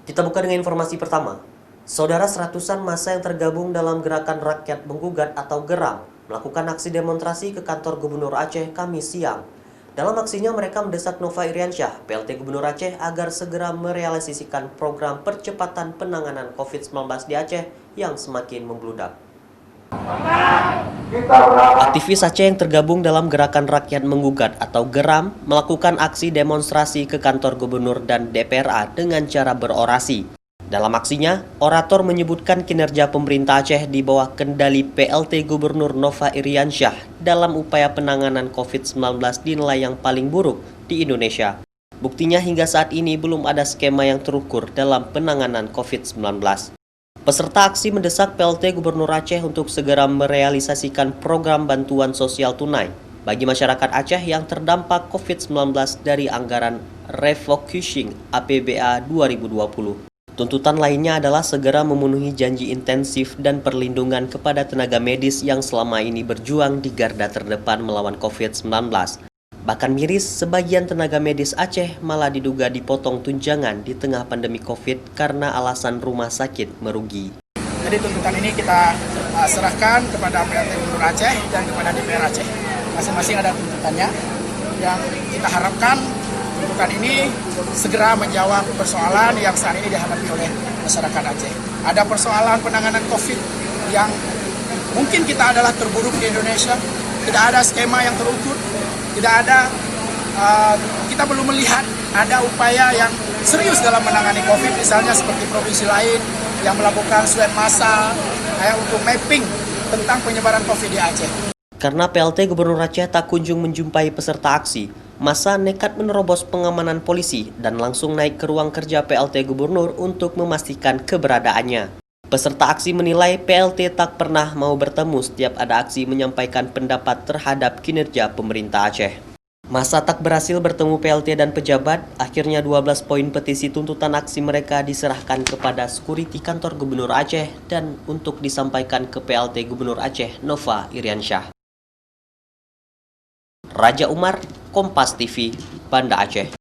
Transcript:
Kita buka dengan informasi pertama. Saudara, seratusan massa yang tergabung dalam Gerakan Rakyat Menggugat atau GERAM melakukan aksi demonstrasi ke kantor Gubernur Aceh Kamis siang. Dalam aksinya mereka mendesak Nova Iriansyah, PLT Gubernur Aceh, agar segera merealisasikan program percepatan penanganan COVID-19 di Aceh yang semakin membludak. Aktivis Aceh yang tergabung dalam Gerakan Rakyat Menggugat atau GERAM melakukan aksi demonstrasi ke kantor gubernur dan DPRA dengan cara berorasi. Dalam aksinya, orator menyebutkan kinerja pemerintah Aceh di bawah kendali PLT Gubernur Nova Iriansyah dalam upaya penanganan COVID-19 dinilai yang paling buruk di Indonesia. Buktinya hingga saat ini belum ada skema yang terukur dalam penanganan COVID-19. Peserta aksi mendesak PLT Gubernur Aceh untuk segera merealisasikan program bantuan sosial tunai bagi masyarakat Aceh yang terdampak COVID-19 dari anggaran refocusing APBA 2020. Tuntutan lainnya adalah segera memenuhi janji intensif dan perlindungan kepada tenaga medis yang selama ini berjuang di garda terdepan melawan COVID-19. Bahkan miris, sebagian tenaga medis Aceh malah diduga dipotong tunjangan di tengah pandemi COVID karena alasan rumah sakit merugi. Jadi tuntutan ini kita serahkan kepada PLT Gubernur Aceh dan kepada DPR Aceh. Masing-masing ada tuntutannya yang kita harapkan tuntutan ini segera menjawab persoalan yang saat ini dihadapi oleh masyarakat Aceh. Ada persoalan penanganan COVID yang mungkin kita adalah terburuk di Indonesia, tidak ada skema yang terukur, tidak ada, kita belum melihat ada upaya yang serius dalam menangani COVID, misalnya seperti provinsi lain yang melakukan swab massal untuk mapping tentang penyebaran COVID di Aceh. Karena PLT Gubernur Aceh tak kunjung menjumpai peserta aksi, massa nekat menerobos pengamanan polisi dan langsung naik ke ruang kerja PLT Gubernur untuk memastikan keberadaannya. Peserta aksi menilai PLT tak pernah mau bertemu setiap ada aksi menyampaikan pendapat terhadap kinerja pemerintah Aceh. Massa tak berhasil bertemu PLT dan pejabat, akhirnya 12 poin petisi tuntutan aksi mereka diserahkan kepada sekuriti kantor Gubernur Aceh dan untuk disampaikan ke PLT Gubernur Aceh Nova Iriansyah. Raja Umar, Kompas TV, Banda Aceh.